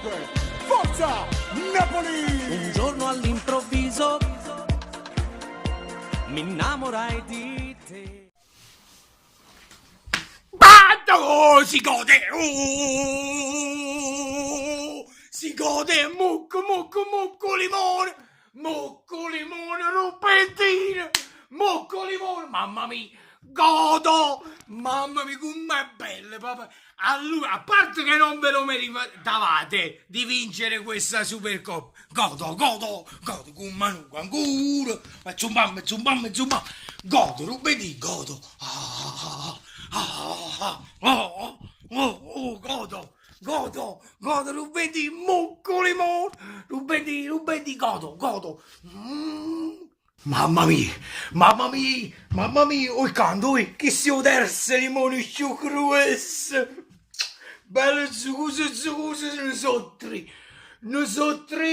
Grande! Forza Napoli! Un giorno all'improvviso mi innamorai di te. Bando, si gode! Si gode! Mucco limone! Mucco limone, ruppettina! Mucco limone! Mamma mia! Godo! Mamma mia, com'è bello, papà! Allora, a parte che non ve lo meritavate di vincere questa Supercoppa, godo, con ancora, zumbam, godo, rubedì, godo, godo, rubedì, mucco limone, rubedì, godo, Mamma mia, oi canto, oi, che si oderse limone più cruesse. Bello zuccoso, ne so tre,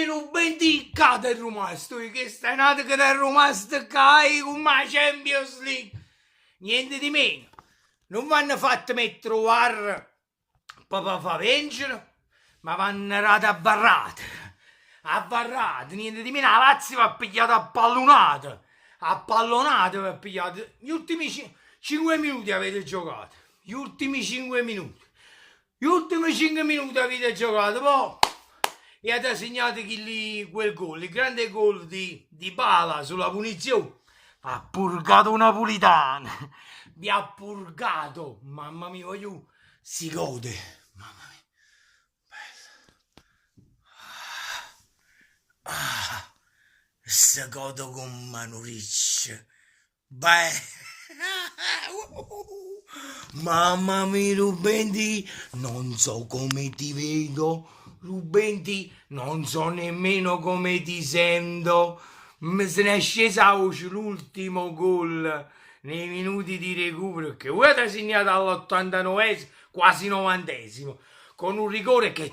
non ben diccate il rimasto, che stai nato che è rimasto cai con la Champions League. Niente di meno, non vanno fatti mettere VAR per fa vincere, ma vanno rate avvarrate, niente di meno, la Lazio va pigliata a pallonate va pigliata, gli ultimi 5 minuti avete giocato, gli ultimi 5 minuti avete giocato, poi e avete segnato quel gol, il grande gol di Bala sulla punizione, ha purgato una napolitana, vi ha purgato, mamma mia, voglio, si gode, mamma mia, se godo con Manuriccio, mamma mia, Rubendi, non so come ti vedo, Rubendi, non so nemmeno come ti sento, mi se ne è scesa a voce l'ultimo gol nei minuti di recupero, perché voi avete segnato all'89esimo, quasi 90esimo, con un rigore che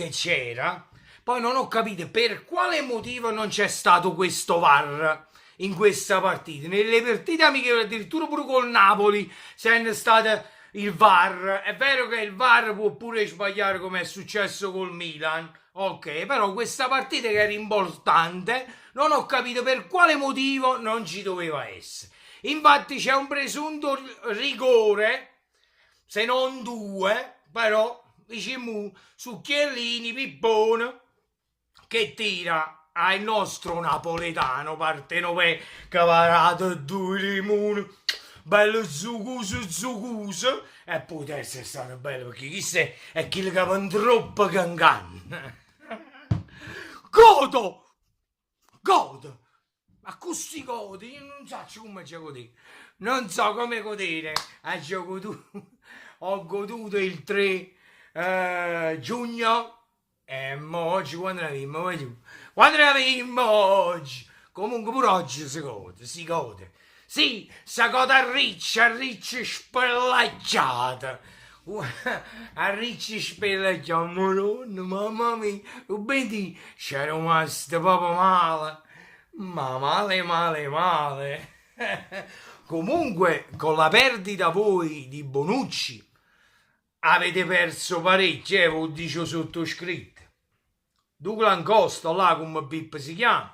c'era. Poi non ho capito per quale motivo non c'è stato questo VAR in questa partita. Nelle partite amichevoli, addirittura pure col Napoli, c'è stato il VAR. È vero che il VAR può pure sbagliare come è successo col Milan, ok, però questa partita che era importante, non ho capito per quale motivo non ci doveva essere. Infatti c'è un presunto rigore, se non due, però diciamo su Chiellini, Pippone, che tira al nostro napoletano Partenopè cavarato due limoni bello zuccoso e può essere stato bello perché chissà è chi che va troppo cancan godo ma così godi io non so come ci godere non so come godere ho goduto il 3 giugno. Ma oggi quando ne avevamo? Quando ne avevamo oggi? Comunque pure oggi si gode. Sì, si gode a riccia spellacciata. A riccia spellacciata, madonna, mamma mia. Quindi c'era rimasto proprio male. Ma male. Comunque, con la perdita voi di Bonucci, avete perso parecchio, ve lo dico sottoscritto. Douglas Costa, là come Pippo si chiama,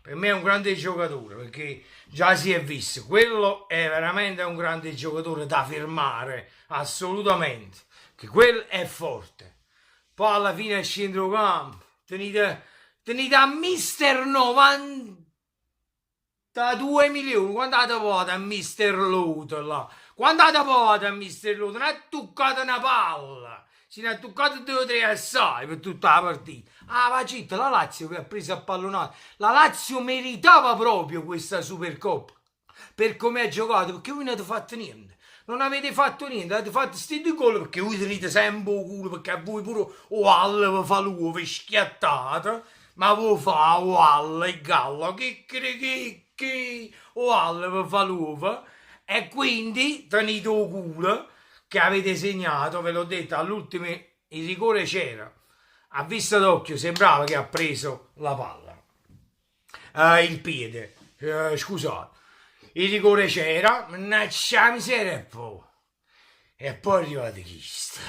per me è un grande giocatore, perché già si è visto, quello è veramente un grande giocatore da firmare, assolutamente, che quello è forte. Poi alla fine al centrocampo, tenete a mister 92 milioni, quanto vota a mister Luto là? Quanto vota a mister Luto? Non ha toccato una palla, se ne ha toccato 2 o 3 assai per tutta la partita. Ah, Vacitto, la Lazio che ha preso a pallonate, la Lazio meritava proprio questa Supercoppa per come ha giocato, perché voi non avete fatto niente. Non avete fatto niente, avete fatto questi 2 gol perché voi tenete sempre il culo, perché a voi pure Wall vi fa l'uovo schiattato, ma voi fa Wall e Gallo, che Wall vi fa l'uovo, e quindi tenete il culo che avete segnato, ve l'ho detto, all'ultimo il rigore c'era, a vista d'occhio sembrava che ha preso la palla, il piede, scusate, il rigore c'era, mannaggia miseria, E poi è arrivato chi sta?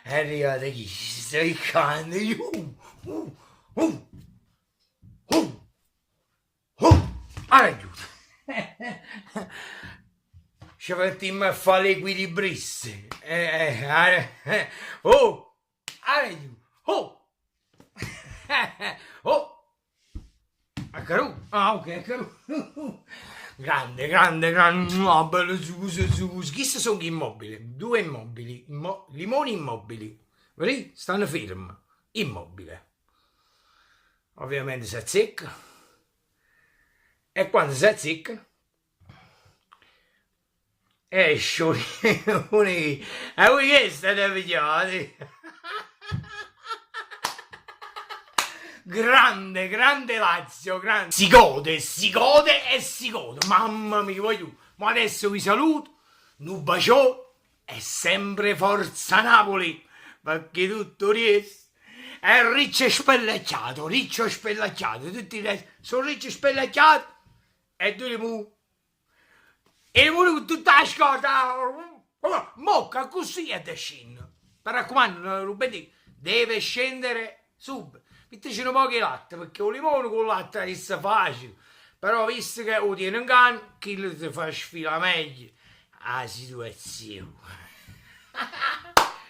È arrivato chi sta? Il cane. Aiuto. Ci mettiamo a fare l'equilibrista. Oh! Aiuto! Oh! Oh! Ah, ok, grande, no, bello, scusa. Chi sono gli immobili? Due immobili, limoni immobili, vedi? Stanno fermi, immobile. Ovviamente si azzecca, e quando si azzecca, esce e che state pigliati? Grande Lazio, grande. Si gode, mamma mia, voglio. Ma adesso vi saluto, un bacione e sempre Forza Napoli, perché tutto riesce. È riccio spellacciato, tutti sono ricci spellacciati e tu li mu. E con tutta la scorta, mocca così e te scende. Mi raccomando, Rubetti, deve scendere subito. Metteci un po' di latte, perché un limone con latte è facile. Però visto che lo tiene in canna, chi lo ti fa sfilare meglio la situazione.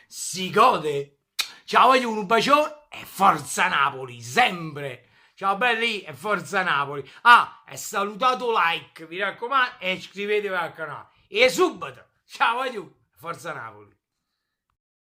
Si gode. Ciao, voglio un bacione e Forza Napoli, sempre. Ciao belli e Forza Napoli. Ah, e salutato like, mi raccomando, e iscrivetevi al canale. E subito. Ciao, voglio Forza Napoli.